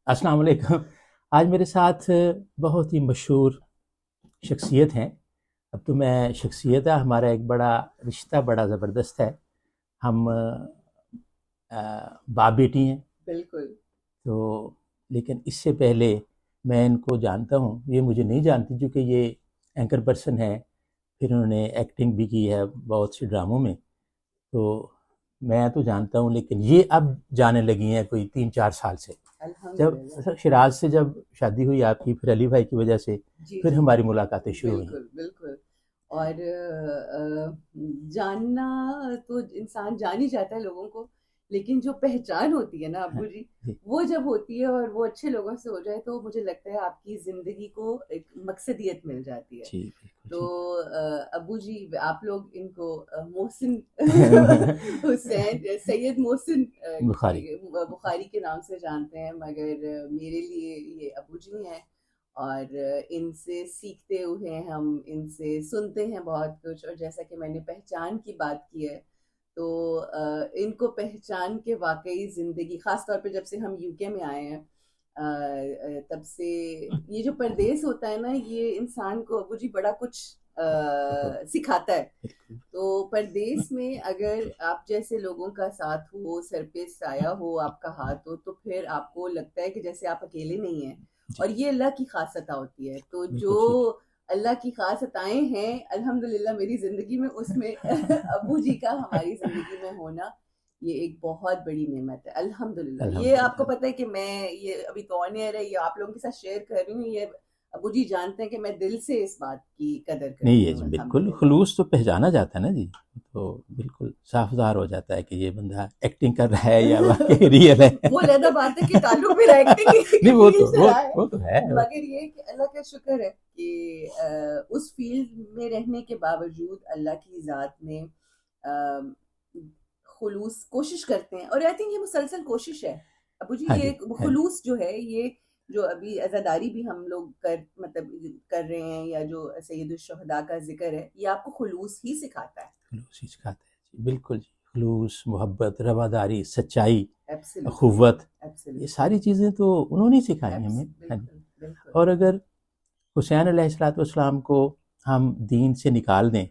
السلام علیکم. آج میرے ساتھ بہت ہی مشہور شخصیت ہیں. اب تو میں شخصیت ہے، ہمارا ایک بڑا رشتہ بڑا زبردست ہے. ہم باپ بیٹی ہیں. بالکل. تو لیکن اس سے پہلے میں ان کو جانتا ہوں، یہ مجھے نہیں جانتی چونکہ یہ اینکر پرسن ہے، پھر انہوں نے ایکٹنگ بھی کی ہے بہت سی ڈراموں میں. تو میں تو جانتا ہوں، لیکن یہ اب جانے لگی ہیں کوئی 3-4 سال سے. جب الحمدللہ. شیراز سے جب شادی ہوئی آپ کی، پھر علی بھائی کی وجہ سے جی پھر جی ہماری ملاقاتیں شروع ہوئیں. بالکل بالکل. اور جاننا تو انسان جان ہی جاتا ہے لوگوں کو، لیکن جو پہچان ہوتی ہے نا ابو جی، جی وہ جب ہوتی ہے اور وہ اچھے لوگوں سے ہو جائے تو مجھے لگتا ہے آپ کی زندگی کو ایک مقصدیت مل جاتی ہے. جی بالکل تو جی. ابو جی آپ لوگ ان کو محسن حسین سید محسن بخاری. بخاری کے نام سے جانتے ہیں، مگر میرے لیے یہ ابو جی ہیں. اور ان سے سیکھتے ہوئے ہیں ہم، ان سے سنتے ہیں بہت کچھ. اور جیسا کہ میں نے پہچان کی بات کی ہے، تو ان کو پہچان کے واقعی زندگی، خاص طور پہ جب سے ہم یو کے میں آئے ہیں تب سے یہ جو پردیس ہوتا ہے نا، یہ انسان کو ابو جی بڑا کچھ سکھاتا ہے. بالکل تو پردیس میں اگر آپ جیسے لوگوں کا ساتھ ہو، سر پہ سایہ ہو، آپ کا ہاتھ ہو، تو پھر آپ کو لگتا ہے کہ جیسے آپ اکیلے نہیں ہیں. جی اور یہ اللہ کی خاص عطا ہوتی ہے. تو جو بالکل ٹھیک. اللہ کی خاص عطائیں ہیں الحمدللہ میری زندگی میں، اس میں ابو جی کا ہماری زندگی میں ہونا یہ ایک بہت بڑی نعمت ہے الحمدللہ. یہ آپ کو الحمدللہ. پتہ ہے کہ میں یہ ابھی تو آن ایئر ہے، یہ آپ لوگوں کے ساتھ شیئر کر رہی ہوں. یہ ابو جی جانتے ہیں کہ میں دل سے اس بات کی قدر نہیں کرتی ہے ہوں جی، بالکل الحمدللہ. خلوص تو پہچانا جاتا ہے نا جی. تو بالکل صاف ظاہر ہو جاتا ہے کہ یہ بندہ ایکٹنگ کر رہا ہے یا واقعی ریئل ہے. وہ علیحدہ بات ہے کہ تعلق میرا ایکٹنگ نہیں، کے وہ فیلڈ تو سے رہا ہے، وہ تو ہے. مگر یہ کہ اللہ کا شکر ہے کہ اس فیلڈ میں رہنے کے باوجود اللہ کی ذات نے خلوص کوشش کرتے ہیں. اور آئی تھنک یہ مسلسل کوشش ہے ابو جی. ہاں جی یہ ہاں جی. خلوص جو ہے، یہ جو ابھی عزاداری بھی ہم لوگ کر رہے ہیں، یا جو سید الشہداء کا ذکر ہے، یہ آپ کو خلوص ہی سکھاتا ہے. خلوص ہی سکھاتے ہیں جی، بالکل جی. خلوص، محبت، رواداری، سچائی، ایبسلیوٹلی اخوت، یہ ایبسلیوٹلی. ساری چیزیں تو انہوں نے سکھائی ہمیں. ہاں جی. بالکل بالکل. اور اگر حسین علیہ السلام کو ہم دین سے نکال دیں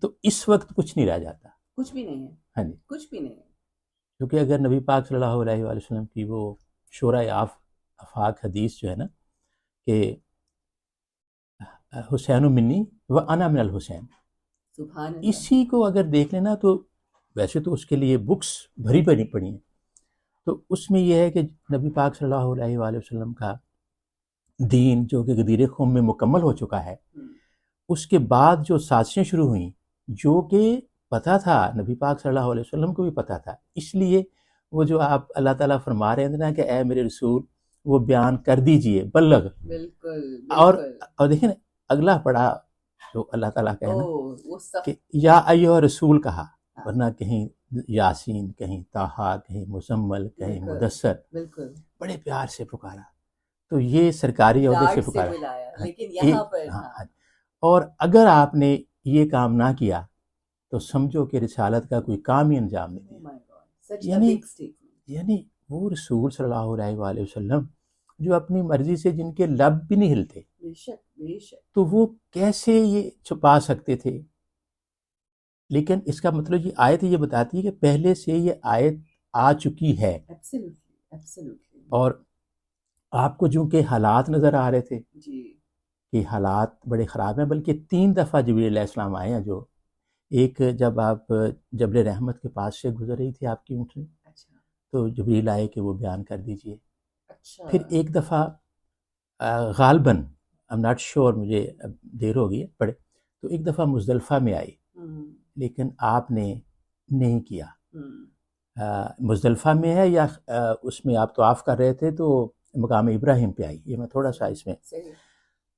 تو اس وقت کچھ نہیں رہ جاتا. کچھ بھی نہیں ہے. ہاں جی. کچھ بھی نہیں ہے. کیونکہ اگر نبی پاک صلی اللہ علیہ وآلہ وسلم کی وہ شورۂ آفاق حدیث جو ہے نا کہ حسین منی و انا من الحسین، سبحان اللہ. اسی کو اگر دیکھ لینا تو ویسے تو اس کے لیے بکس بھری پڑی ہیں. تو اس میں یہ ہے کہ نبی پاک صلی اللہ علیہ وآلہ وسلم کا دین جو کہ غدیر خم میں مکمل ہو چکا ہے، اس کے بعد جو سازشیں شروع ہوئیں جو کہ پتہ تھا نبی پاک صلی اللہ علیہ وسلم کو بھی پتہ تھا، اس لیے وہ جو آپ اللہ تعالیٰ فرما رہے ہیں نا کہ اے میرے رسول وہ بیان کر دیجئے، بلغ. بالکل اور بالکل. دیکھیں اللہ پڑھا جو اللہ تعالیٰ کا ہے نا وہ سب کہ یا ایھا رسول کہا، ورنہ کہیں یاسین، کہیں طٰہٰ، کہیں مزمل، کہیں بالکل مدثر، بالکل بڑے پیار سے پکارا. تو یہ سرکاری عہدے سے لاڈ سے پکارا. بلایا، لیکن یہ یہاں پر ہاں ہاں. ہاں. اور اگر آپ نے یہ کام نہ کیا تو سمجھو کہ رسالت کا کوئی کام ہی انجام نہیں Oh دیا. my God, such a یعنی big statement. یعنی وہ رسول صلی اللہ علیہ وآلہ وسلم جو اپنی مرضی سے جن کے لب بھی نہیں ہلتے، بے شک بے شک. تو وہ کیسے یہ چھپا سکتے تھے؟ لیکن اس کا مطلب یہ آیت یہ بتاتی ہے کہ پہلے سے یہ آیت آ چکی ہے، ایبسلیوٹلی ایبسلیوٹلی. اور آپ کو چونکہ حالات نظر آ رہے تھے جی. کہ حالات بڑے خراب ہیں، بلکہ 3 دفعہ جبریل علیہ السلام آئے ہیں. جو ایک جب آپ جبل رحمت کے پاس سے گزر رہی تھی آپ کی اونٹنی، اچھا تو جبریل آئے کہ وہ بیان کر دیجئے. اچھا. پھر ایک دفعہ غالباً I'm not sure، مجھے اب دیر ہو گئی ہے پڑھے، تو ایک دفعہ مزدلفہ میں آئی، لیکن آپ نے نہیں کیا. مزدلفہ میں ہے یا اس میں آپ طواف کر رہے تھے تو مقام ابراہیم پہ آئی. یہ میں تھوڑا سا اس میں، صحیح.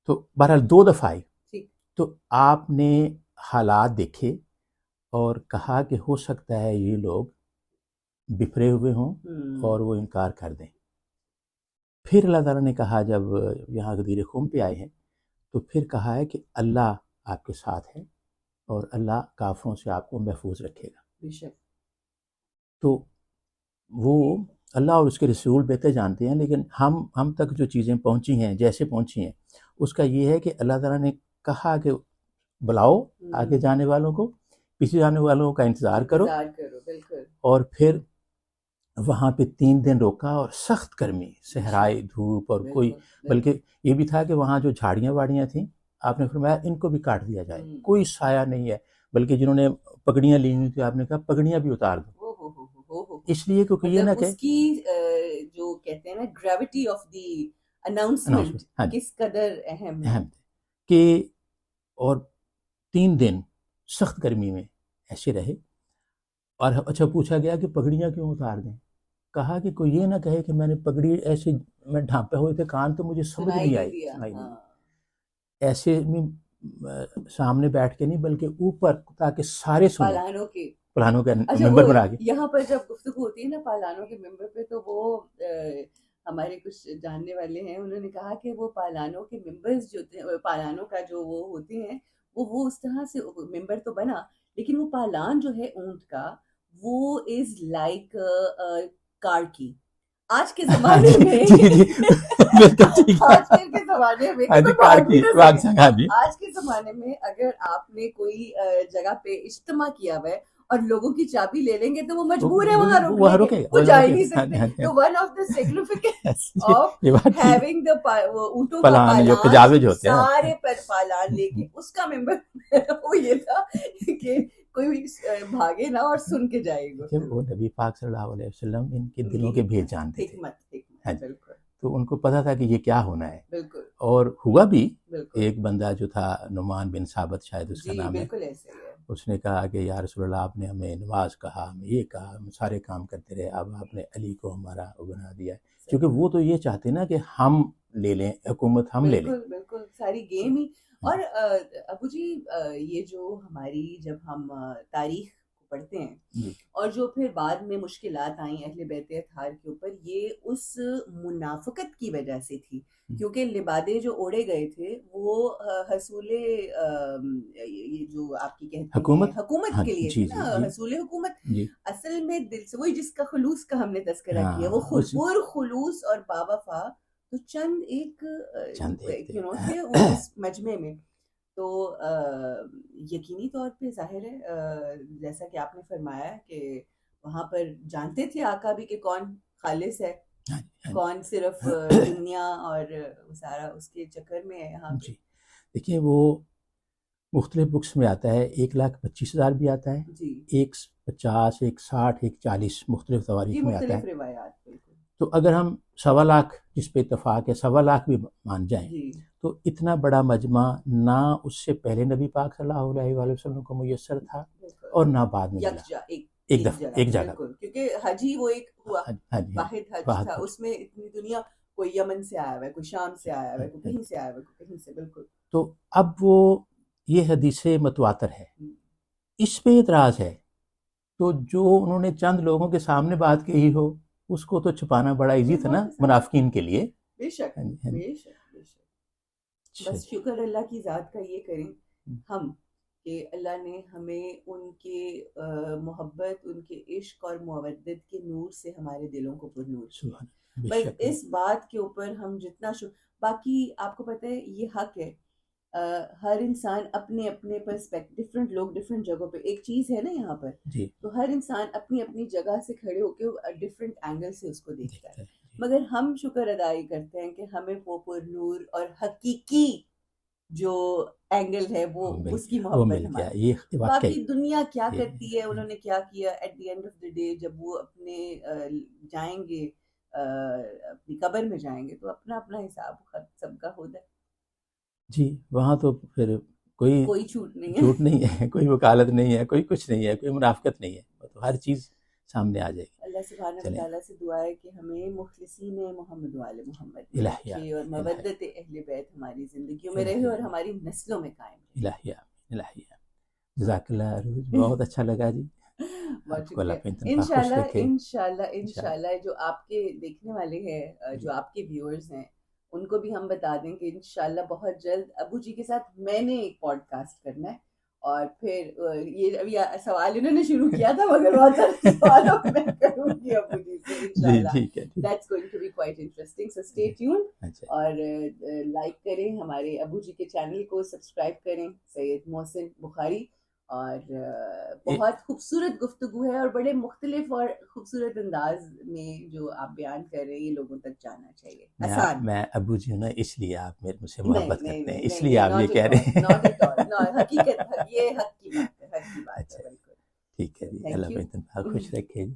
تو بہرحال 2 دفعہ آئی. ٹھیک. تو آپ نے حالات دیکھے اور کہا کہ ہو سکتا ہے یہ لوگ بفرے ہوئے ہوں اور وہ انکار کر دیں. پھر اللہ تعالیٰ نے کہا جب یہاں غدیر خم پہ آئے ہیں تو پھر کہا ہے کہ اللہ آپ کے ساتھ ہے اور اللہ کافروں سے آپ کو محفوظ رکھے گا. بے شک. تو وہ اللہ اور اس کے رسول بہتر جانتے ہیں، لیکن ہم تک جو چیزیں پہنچی ہیں جیسے پہنچی ہیں اس کا یہ ہے کہ اللہ تعالیٰ نے کہا کہ بلاؤ آگے جانے والوں کو، پیچھے جانے والوں کا انتظار کرو، بالکل. اور پھر وہاں پہ 3 دن روکا، اور سخت گرمی، صحرائی دھوپ، اور کوئی بلکہ یہ بھی تھا کہ وہاں جو جھاڑیاں واڑیاں تھیں آپ نے فرمایا ان کو بھی کاٹ دیا جائے، کوئی سایہ نہیں ہے، بلکہ جنہوں نے پگڑیاں لی ہوئی تھی آپ نے کہا پگڑیاں بھی اتار دو، اس لیے کیونکہ یہ نہ کہ اس کی جو کہتے ہیں نا گریوٹی آف دی اناؤنسمنٹ کس قدر اہم ہے کہ، اور 3 دن سخت گرمی میں ایسے رہے. اور اچھا پوچھا گیا کہ پگڑیاں کیوں اتار دیں، کہا کہ کوئی یہ نہ کہے کہ میں نے پگڑی ایسے میں ڈھانپے ہوئے تھے کان تو مجھے سمجھ نہیں آئی، سنائی نہیں، ایسے سامنے بیٹھ کے نہیں بلکہ اوپر تاکہ سارے سنیں، پلانوں کے ممبر بنا کے. یہاں پر جب گفتگو ہوتی ہے نا پالانوں کے ممبر پہ، تو وہ ہمارے کچھ جاننے والے ہیں، انہوں نے کہا کہ وہ پالانوں کے ممبرز جو پالانوں کا جو وہ ہوتے ہیں وہ اس طرح سے ممبر تو بنا، لیکن وہ پالان جو ہے اونٹ کا وہ از لائک کار کی. آج کے زمانے میں آج کے زمانے میں اگر آپ نے کوئی جگہ پہ اجتماع کیا ہوا ہے اور لوگوں کی چابی لے لیں گے تو وہ مجبور ہے وہاں رکنے کے، وہ جا ہی نہیں سکتے. تو one of the significance of having the اونٹوں کا پالان، سارے پر پالان لے کے اس کا ممبر وہ یہ تھا کہ کوئی بھاگے نہ اور سن کے جائے گا. وہ نبی پاک صلی اللہ علیہ وسلم ان کے دلوں کے بھید جانتے تھے، تو ان کو پتا تھا کہ یہ کیا ہونا ہے. بالکل. اور ہوا بھی. ایک بندہ جو تھا نعمان بن ثابت شاید اس کا نام ہے، اس نے کہا کہ یا رسول اللہ آپ نے ہمیں نماز کہا، ہمیں یہ کہا، ہم سارے کام کرتے رہے، اب آپ نے علی کو ہمارا بنا دیا ہے، کیونکہ وہ تو یہ چاہتے نا کہ ہم لے لیں حکومت، ہم لے لیں. بالکل ساری گیم ہی. اور ابو جی یہ جو ہماری جب ہم تاریخ پڑھتے ہیں اور جو پھر بعد میں مشکلات آئیں اہل بیت اطہار کے اوپر، یہ اس منافقت کی وجہ سے تھی، کیونکہ لبادے جو اوڑے گئے تھے وہ حصول یہ جو آپ کی کہتے ہیں حکومت کے لیے تھے نا، حصول حکومت. اصل میں دل سے وہی جس کا خلوص کا ہم نے تذکرہ کیا، وہ پر خلوص اور باوفا تو چند ایک تھے اس مجمع میں. تو یقینی طور پہ ظاہر ہے جیسا کہ آپ نے فرمایا کہ وہاں پر جانتے تھے آقا بھی کہ کون خالص ہے، کون صرف دنیا اور سارا اس کے چکر میں ہے. یہاں جی دیکھیے وہ مختلف بکس میں آتا ہے 1,25,000 بھی آتا ہے، 1,50,000 1,60,000 1,40,000 مختلف تواریخ میں آتا ہے. تو اگر ہم 1,25,000 جس پہ اتفاق ہے 1,25,000 بھی مان جائیں تو اتنا بڑا مجمع نہ اس سے پہلے نبی پاک صلی اللہ علیہ وآلہ وسلم کو میسر تھا اور نہ بعد میں ملا، ایک جگہ، کیونکہ حج ہی وہ ایک ہوا، واحد حج تھا، اس میں اتنی دنیا، کوئی یمن سے آیا ہوا ہے، کوئی شام سے آیا ہوا ہے، کوئی کہیں سے آیا ہوا ہے، کوئی کہیں سے. بالکل. تو اب وہ یہ حدیث متواتر ہے، اس پہ اعتراض ہے، تو جو انہوں نے چند لوگوں کے سامنے بات کہی ہو اس کو تو چھپانا بڑا ایزی تھا نا منافقین کے لیے. بے شک بے شک بے شک. بس شکر اللہ کی ذات کا یہ کریں ہم کہ اللہ نے ہمیں ان کے محبت، ان کے عشق اور مودت کے نور سے ہمارے دلوں کو پر نور کیا. بس اس بات کے اوپر ہم جتنا باقی آپ کو پتہ ہے یہ حق ہے، ہر انسان اپنے اپنے پرسپیکٹ، ڈفرینٹ لوگ ڈفرینٹ جگہوں پہ، ایک چیز ہے نا یہاں پر، تو ہر انسان اپنی اپنی جگہ سے کھڑے ہو کے ڈفرینٹ اینگل سے اس کو دیکھتا ہے. مگر ہم شکر ادائی کرتے ہیں کہ ہمیں وہ پر نور اور حقیقی جو اینگل ہے وہ اس کی محبت ہماری. باقی دنیا کیا کرتی ہے، انہوں نے کیا کیا، at the end of the day جب وہ اپنے جائیں گے اپنی قبر میں جائیں گے تو اپنا اپنا حساب سب کا ہوتا ہے. جی وہاں تو پھر کوئی چھوٹ نہیں ہے، کوئی وکالت نہیں ہے، کوئی کچھ نہیں ہے، کوئی منافقت نہیں ہے، تو ہر چیز سامنے آ جائے گی. اللہ سبحانہ و تعالیٰ سے دعا ہے کہ ہمیں مخلصین محمد وآل محمد میں رکھے اور مودت اہل بیت ہماری زندگیوں میں رہے اور ہماری نسلوں میں قائم رہے. الہیہ. جزاک اللہ عروج، بہت اچھا لگا جی. انشاءاللہ جو آپ کے دیکھنے والے ہیں، جو آپ کے ویورز ہیں، ان کو بھی ہم بتا دیں کہ انشاءاللہ بہت جلد ابو جی کے ساتھ میں نے ایک پوڈ کاسٹ کرنا ہے اور پھر یہ ابھی سوال انہوں نے شروع کیا تھا مگر بہت سارے سوالوں میں کروں گی ابو جی سے انشاءاللہ. ٹھیک ہے. That's going to be quite interesting. So stay tuned. اچھا اور لائک کریں ہمارے ابو جی کے چینل کو, سبسکرائب کریں سید محسن بخاری. اور بہت خوبصورت گفتگو ہے اور بڑے مختلف اور خوبصورت انداز میں جو آپ بیان کر رہے ہیں یہ لوگوں تک جانا چاہیے. آسان میں ابو جی ہوں نا, اس لیے آپ میرے مجھ سے نہیں محبت نہیں کرتے ہیں, نہیں اس نہیں لیے آپ یہ کہہ رہے ہیں. not at all. No, حقیقت یہ حق کی بات ہے, حق کی بات ہے اچھا بالکل. ٹھیک ہے جی, Thank اللہ you. اپنے خوش رکھے جی.